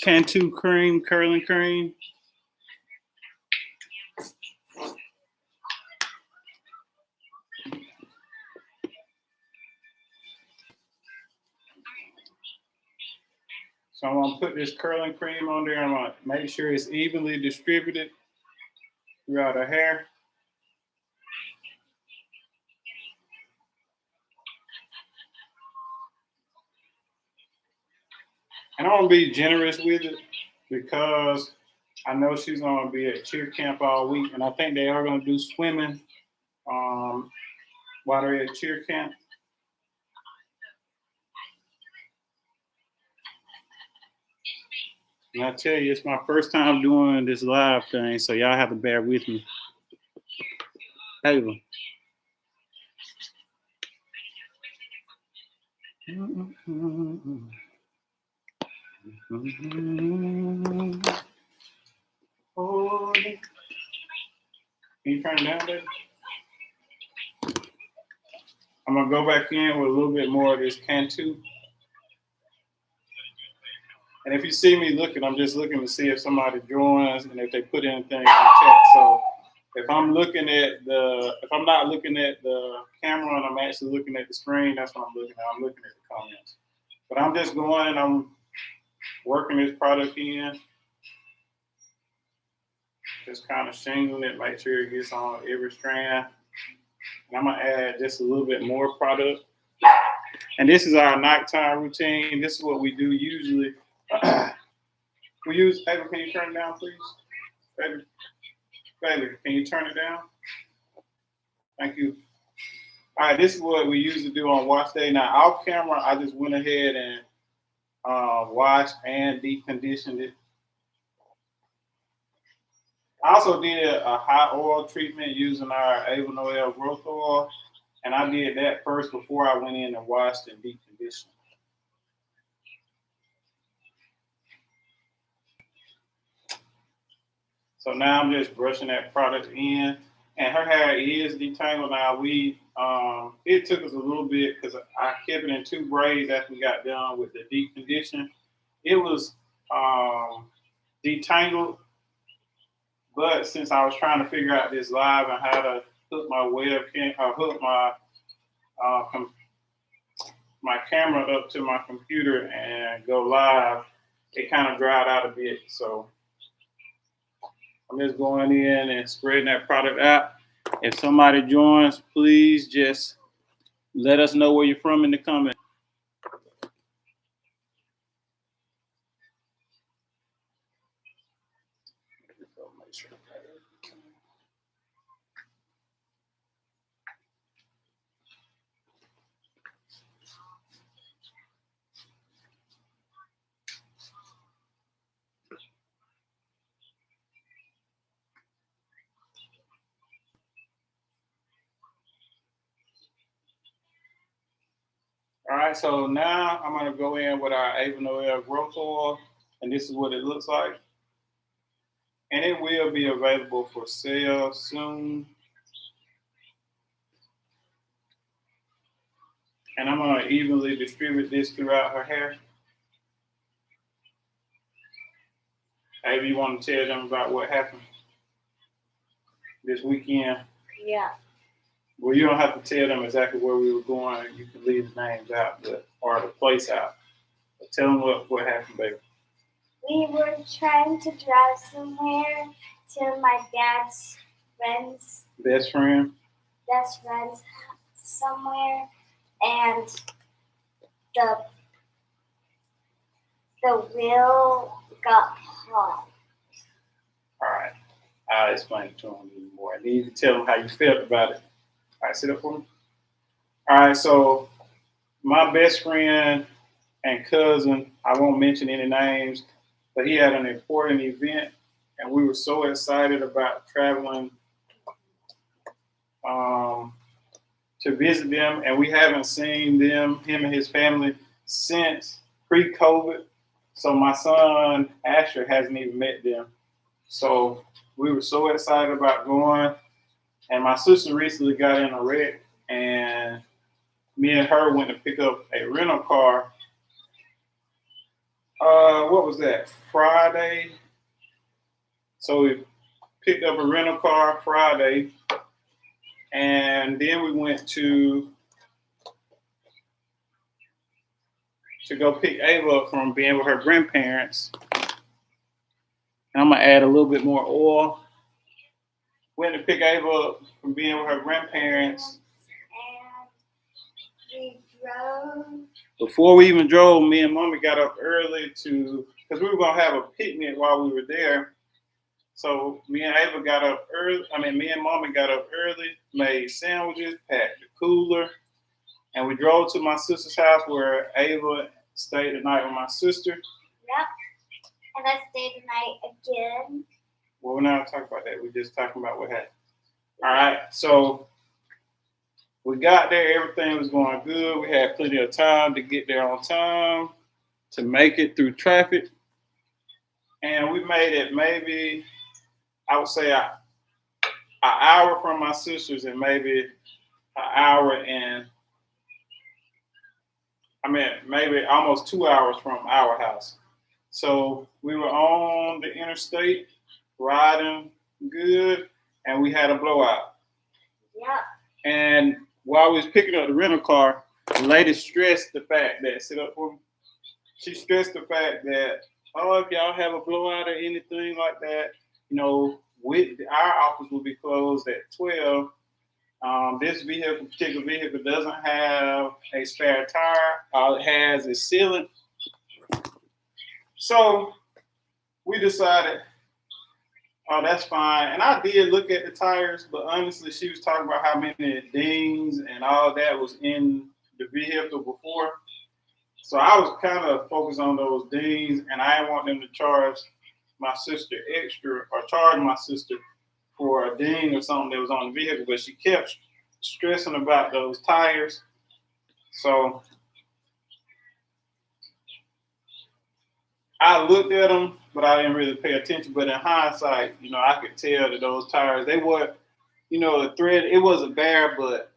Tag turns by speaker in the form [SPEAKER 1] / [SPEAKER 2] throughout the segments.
[SPEAKER 1] Cantu cream, curling cream. So I'm gonna put this curling cream on there. I'm gonna make sure it's evenly distributed throughout her hair. And I'm gonna be generous with it because I know she's gonna be at cheer camp all week, and I think they are gonna do swimming while they're at cheer camp. And I tell you, it's my first time doing this live thing, so y'all have to bear with me. Ava. Oh, can you turn it down, baby? I'm gonna go back in with a little bit more of this Cantu. And if you see me looking, I'm just looking to see if somebody joins and if they put anything in the chat. So if I'm not looking at the camera and I'm actually looking at the screen, that's what I'm looking at. I'm looking at the comments. But I'm just going and I'm working this product in. Just kind of shingling it, make sure it gets on every strand. And I'm gonna add just a little bit more product. And this is our nighttime routine. This is what we do usually. We use, Baby, can you turn it down, please? Baby, can you turn it down? Thank you. All right, this is what we usually do on wash day. Now, off camera, I just went ahead and washed and deep conditioned it. I also did a hot oil treatment using our Avon Oil growth oil, and I did that first before I went in and washed and deep conditioned. So now I'm just brushing that product in, and her hair is detangled now. It took us a little bit because I kept it in 2 braids after we got done with the deep condition. It was detangled, but since I was trying to figure out this live and how to hook my hook my camera up to my computer and go live, it kind of dried out a bit. So I'm just going in and spreading that product out. If somebody joins, please just let us know where you're from in the comments. All right, so now I'm gonna go in with our Avon Oil growth oil, and this is what it looks like. And it will be available for sale soon. And I'm gonna evenly distribute this throughout her hair. Maybe you want to tell them about what happened this weekend?
[SPEAKER 2] Yeah.
[SPEAKER 1] Well, you don't have to tell them exactly where we were going. You can leave the names out, or the place out. But tell them what happened, baby.
[SPEAKER 2] We were trying to drive somewhere to my dad's friend's
[SPEAKER 1] best friend's
[SPEAKER 2] somewhere, and the wheel got hot.
[SPEAKER 1] All right, I'll explain it to them even more. I need to tell them how you felt about it. All right, sit up for me. All right, so my best friend and cousin, I won't mention any names, but he had an important event, and we were so excited about traveling to visit them, and we haven't seen him and his family, since pre-COVID. So my son, Asher, hasn't even met them. So we were so excited about going, and my sister recently got in a wreck, and me and her went to pick up a rental car, What was that? Friday. So we picked up a rental car Friday, and then we went to go pick Ava up from being with her grandparents. And I'm gonna add a little bit more oil. Went to pick Ava up from being with her grandparents.
[SPEAKER 2] And we drove.
[SPEAKER 1] Before we even drove, me and Mommy got up early because we were gonna have a picnic while we were there. So me and Ava got up early. Me and Mommy got up early, made sandwiches, packed the cooler, and we drove to my sister's house where Ava stayed the night with my sister.
[SPEAKER 2] Yep. And I stayed the night again.
[SPEAKER 1] Well, we're not talking about that. We're just talking about what happened. All right. So we got there. Everything was going good. We had plenty of time to get there on time, to make it through traffic. And we made it maybe, I would say, an hour from my sister's and maybe an hour and, maybe almost 2 hours from our house. So we were on the interstate, riding good, and we had a blowout.
[SPEAKER 2] Yep.
[SPEAKER 1] And while we was picking up the rental car, the lady stressed the fact that, sit up for me, she stressed the fact that, if y'all have a blowout or anything like that, our office will be closed at 12. This particular vehicle doesn't have a spare tire. All it has is sealant. So we decided, that's fine. And I did look at the tires, but honestly, she was talking about how many dings and all that was in the vehicle before. So I was kind of focused on those dings, and I didn't want them to charge my sister extra or charge my sister for a ding or something that was on the vehicle, but she kept stressing about those tires. So I looked at them, but I didn't really pay attention. But in hindsight, I could tell that those tires, they were, the thread, it wasn't bad, but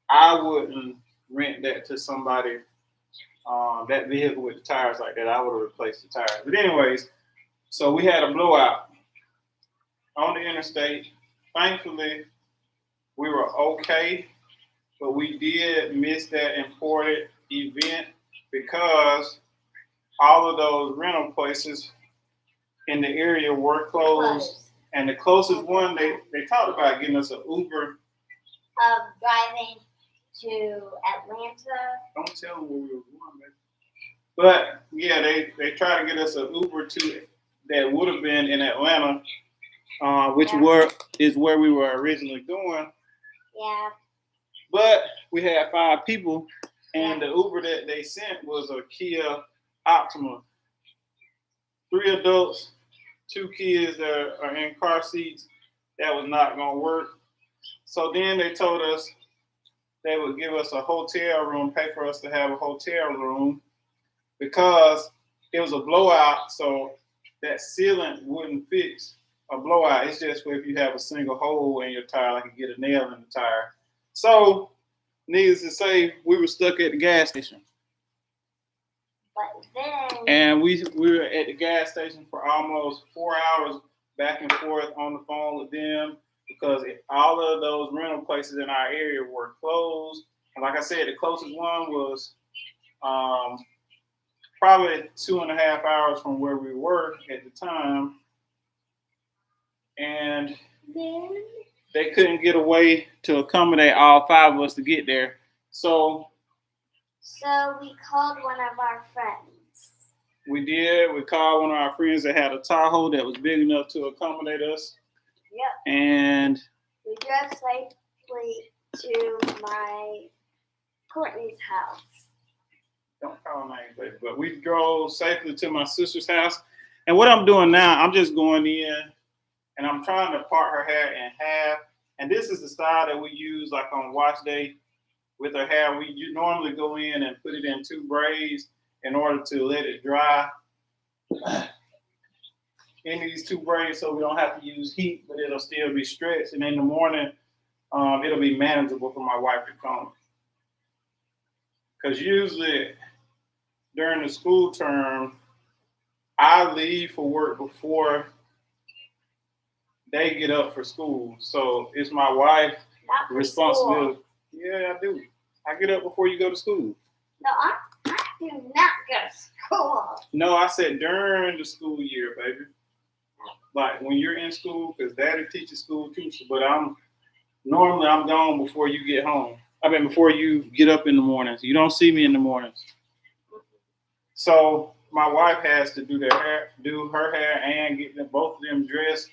[SPEAKER 1] I wouldn't rent that to somebody, that vehicle with the tires like that. I would have replaced the tires. But anyways, so we had a blowout on the interstate. Thankfully, we were okay, but we did miss that important event because all of those rental places in the area were closed. And the closest one, they talked about getting us an Uber.
[SPEAKER 2] Driving to Atlanta.
[SPEAKER 1] Don't tell them where we were going, man. But yeah, they tried to get us an Uber that would have been in Atlanta, which is where we were originally going.
[SPEAKER 2] Yeah.
[SPEAKER 1] But we had 5 people, and the Uber that they sent was a Kia Optima. 3 adults, 2 kids that are in car seats. That was not going to work. So then they told us they would give us a hotel room, pay for us to have a hotel room because it was a blowout. So that sealant wouldn't fix a blowout. It's just for if you have a single hole in your tire, like you get a nail in the tire. So, needless to say, we were stuck at the gas station.
[SPEAKER 2] But then,
[SPEAKER 1] and we were at the gas station for almost 4 hours back and forth on the phone with them because all of those rental places in our area were closed. And like I said, the closest one was probably 2.5 hours from where we were at the time. And
[SPEAKER 2] then
[SPEAKER 1] they couldn't get a way to accommodate all 5 of us to get there. So
[SPEAKER 2] we called one of our friends.
[SPEAKER 1] We did. We called one of our friends that had a Tahoe that was big enough to accommodate us.
[SPEAKER 2] Yep.
[SPEAKER 1] And
[SPEAKER 2] we drove safely to my Courtney's house.
[SPEAKER 1] Don't call names, but we drove safely to my sister's house. And what I'm doing now, I'm just going in and I'm trying to part her hair in half. And this is the style that we use like on wash day with her hair. We normally go in and put it in 2 braids in order to let it dry in these 2 braids so we don't have to use heat, but it'll still be stretched. And in the morning, it'll be manageable for my wife to comb. Because usually during the school term, I leave for work before they get up for school. So it's my wife's responsibility. Yeah, I do. I get up before you go to school.
[SPEAKER 2] No, I do not go to school.
[SPEAKER 1] No, I said during the school year, baby. Like when you're in school, because Daddy teaches school too. But normally I'm gone before you get home. I mean, before you get up in the mornings. You don't see me in the mornings. So my wife has to do her hair, and get both of them dressed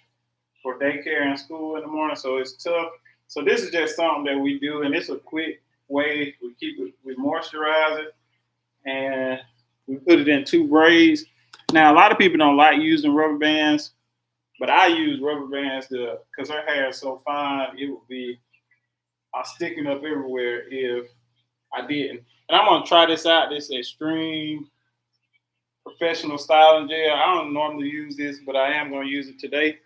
[SPEAKER 1] for daycare and school in the morning. So it's tough. So this is just something that we do, and it's a quick way. We keep it, we moisturize it, and we put it in 2 braids. Now a lot of people don't like using rubber bands, but I use rubber bands because her hair is so fine. It would be sticking up everywhere if I didn't. And I'm gonna try this out. This extreme professional styling gel. I don't normally use this, but I am gonna use it today.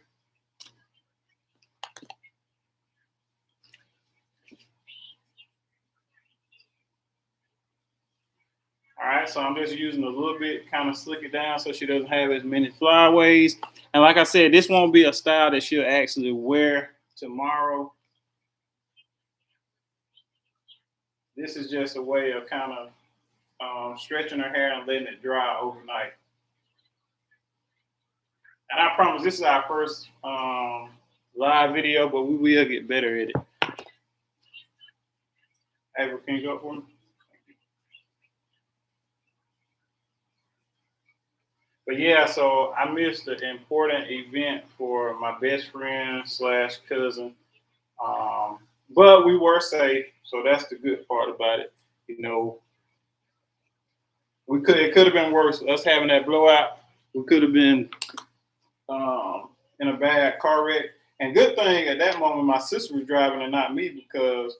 [SPEAKER 1] All right, so I'm just using a little bit, kind of slick it down so she doesn't have as many flyaways. And like I said, this won't be a style that she'll actually wear tomorrow. This is just a way of kind of stretching her hair and letting it dry overnight. And I promise this is our first live video, but we will get better at it. Ava, can you go up for me? But yeah, so I missed an important event for my best friend / cousin. But we were safe, so that's the good part about it. You know, it could have been worse. Us having that blowout, we could have been in a bad car wreck. And good thing at that moment my sister was driving and not me, because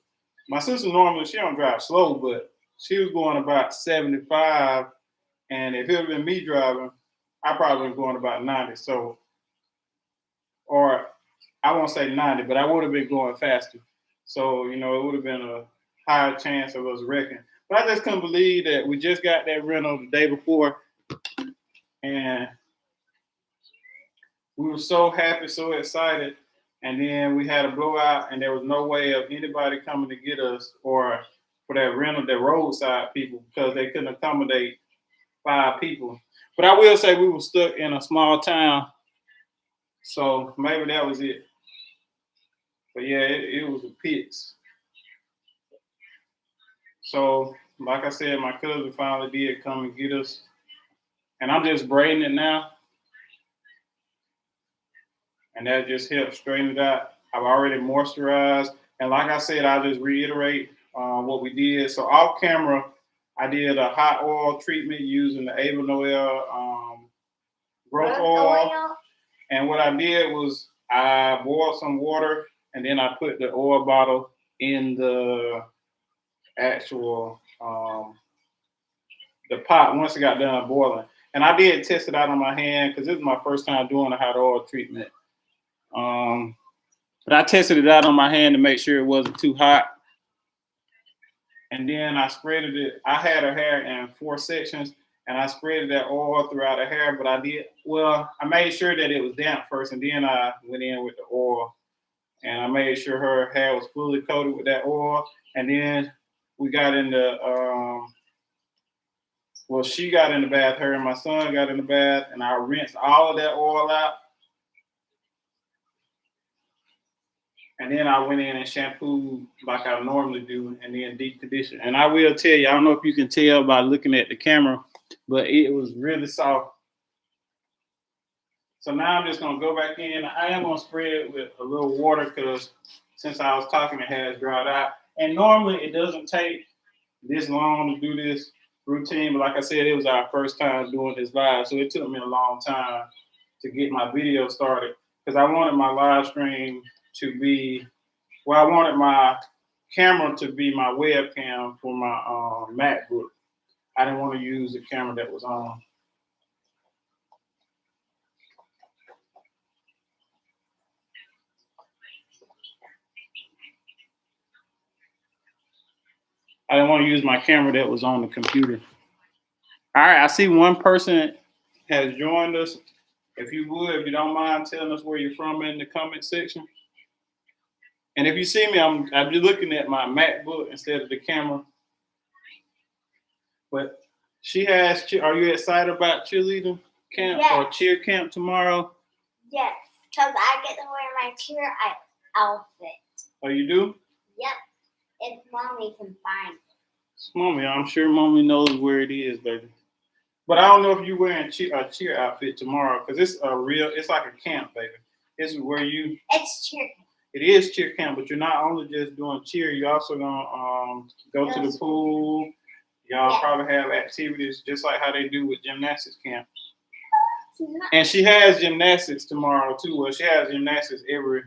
[SPEAKER 1] my sister normally she don't drive slow, but she was going about 75, and if it had been me driving, I probably was going about 90. So, or I won't say 90, but I would have been going faster. So, you know, it would have been a higher chance of us wrecking. But I just couldn't believe that we just got that rental the day before, and we were so happy, so excited, and then we had a blowout, and there was no way of anybody coming to get us, or for that rental, the roadside people, because they couldn't accommodate 5 people. But I will say we were stuck in a small town, so maybe that was it. But yeah, it was a pits. So, like I said, my cousin finally did come and get us, and I'm just braiding it now, and that just helped straighten it out. I've already moisturized, and like I said, I'll just reiterate what we did. So off camera, I did a hot oil treatment using the Ava Noel growth oil. And what I did was I boiled some water, and then I put the oil bottle in the actual the pot once it got done boiling. And I did test it out on my hand because this is my first time doing a hot oil treatment. But I tested it out on my hand to make sure it wasn't too hot. And then I spreaded it. I had her hair in 4 sections, and I spread that oil throughout her hair. But I made sure that it was damp first, and then I went in with the oil. And I made sure her hair was fully coated with that oil. And then we got in she got in the bath, her and my son got in the bath, and I rinsed all of that oil out. And then I went in and shampooed like I normally do, and then deep condition. And I will tell you, I don't know if you can tell by looking at the camera, but it was really soft. So now I'm just gonna go back in. I am gonna spray it with a little water because since I was talking, it has dried out. And normally it doesn't take this long to do this routine, but like I said, it was our first time doing this live, so it took me a long time to get my video started because I wanted my live stream to be, I wanted my camera to be my webcam for my MacBook. I didn't want to use the camera that was on. I didn't want to use my camera that was on the computer. All right, I see one person has joined us. If you don't mind telling us where you're from in the comment section. And if you see me, I'm just looking at my MacBook instead of the camera. But she has, are you excited about cheerleading camp or cheer camp tomorrow?
[SPEAKER 2] Yes, because I get to wear my cheer outfit.
[SPEAKER 1] Oh, you do?
[SPEAKER 2] Yep, if Mommy can find it.
[SPEAKER 1] Mommy, I'm sure Mommy knows where it is, baby. But I don't know if you're wearing a cheer outfit tomorrow, because it's like a camp, baby. It's where
[SPEAKER 2] it's cheer camp.
[SPEAKER 1] It is cheer camp, but you're not only just doing cheer, you're also gonna go to the pool. Y'all probably have activities just like how they do with gymnastics camp. And she has gymnastics tomorrow too. Well, she has gymnastics every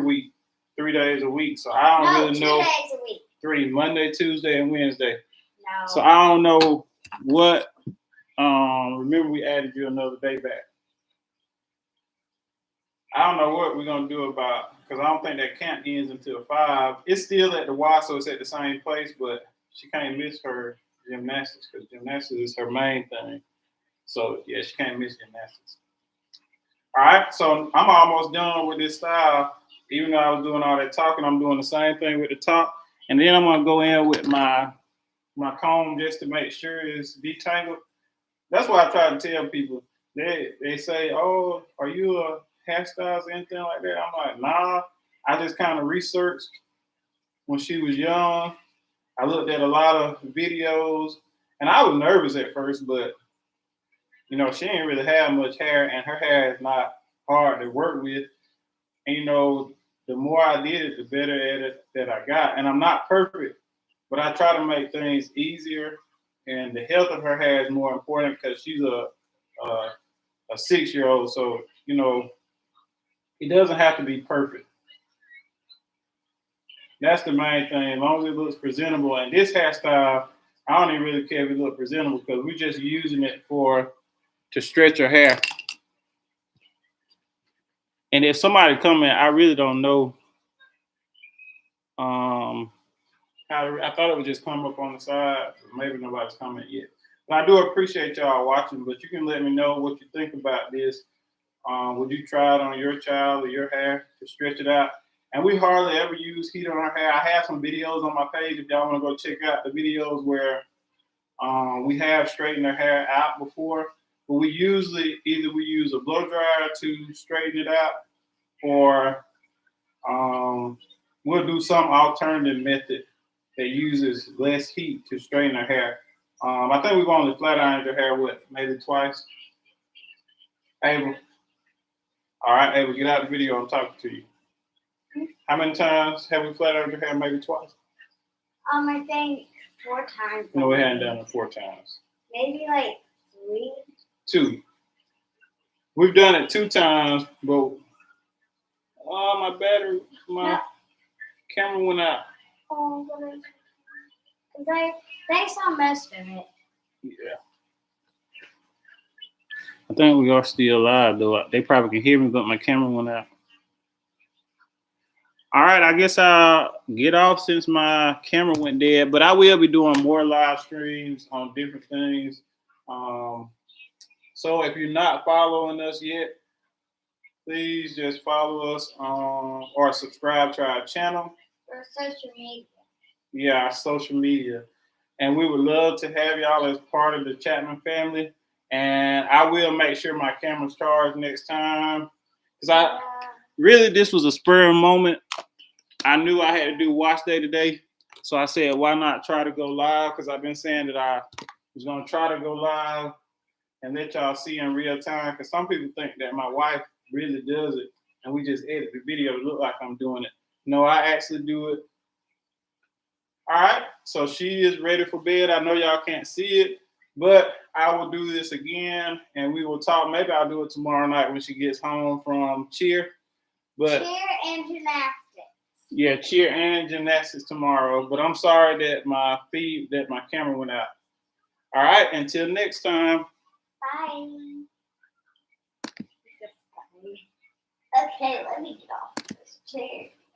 [SPEAKER 1] week, 3 days a week. So I don't really know.
[SPEAKER 2] 2 days a week.
[SPEAKER 1] 3, Monday, Tuesday, and Wednesday.
[SPEAKER 2] No.
[SPEAKER 1] So I don't know what. Remember we added you another day back. I don't know what we're gonna do about, because I don't think that camp ends until 5. It's still at the Y, so it's at the same place, but she can't miss her gymnastics because gymnastics is her main thing. So yeah, she can't miss gymnastics. All right, so I'm almost done with this style. Even though I was doing all that talking, I'm doing the same thing with the top, and then I'm gonna go in with my comb just to make sure it's detangled. That's why I try to tell people. They say, "Oh, are you a hairstylist or anything like that?" I'm like, "Nah." I just kind of researched when she was young. I looked at a lot of videos, and I was nervous at first, but she didn't really have much hair, and her hair is not hard to work with. And the more I did it, the better at it that I got. And I'm not perfect, but I try to make things easier. And the health of her hair is more important because she's a 6-year-old. So it doesn't have to be perfect. That's the main thing. As long as it looks presentable. And this hairstyle, I don't even really care if it looks presentable because we're just using it to stretch her hair. And if somebody come in, I really don't know. I thought it would just come up on the side. Maybe nobody's coming yet. But I do appreciate y'all watching. But you can let me know what you think about this. Would you try it on your child or your hair to stretch it out? And we hardly ever use heat on our hair. I have some videos on my page if y'all want to go check out the videos where we have straightened our hair out before. But we usually either we use a blow dryer to straighten it out, or we'll do some alternative method that uses less heat to straighten our hair. I think we've only flat ironed your hair, maybe twice? Abel? All right, Abel, get out of the video. I'm talking to you. How many times have we flat ironed your hair? Maybe twice?
[SPEAKER 2] I think 4 times.
[SPEAKER 1] No, we hadn't done it 4 times.
[SPEAKER 2] Maybe like 3?
[SPEAKER 1] 2. We've done it 2 times, but my camera went out.
[SPEAKER 2] Oh, because they saw most of it.
[SPEAKER 1] Yeah. I think we are still live, though. They probably can hear me, but my camera went out. All right, I guess I'll get off since my camera went dead, but I will be doing more live streams on different things. So if you're not following us yet, please just follow us or subscribe to our channel.
[SPEAKER 2] Or social media.
[SPEAKER 1] Yeah, our social media. And we would love to have y'all as part of the Chapman family. And I will make sure my camera's charged next time. Because this was a spur moment. I knew I had to do wash day today. So I said, why not try to go live? Because I've been saying that I was going to try to go live and let y'all see in real time. Because some people think that my wife really does it. And we just edit the video to look like I'm doing it. No, I actually do it. All right, so she is ready for bed. I know y'all can't see it, but I will do this again, and we will talk. Maybe I'll do it tomorrow night when she gets home from cheer. But
[SPEAKER 2] cheer and gymnastics.
[SPEAKER 1] Yeah, cheer and gymnastics tomorrow. But I'm sorry that my camera went out. All right, until next time.
[SPEAKER 2] Bye. Okay, let me get off this chair.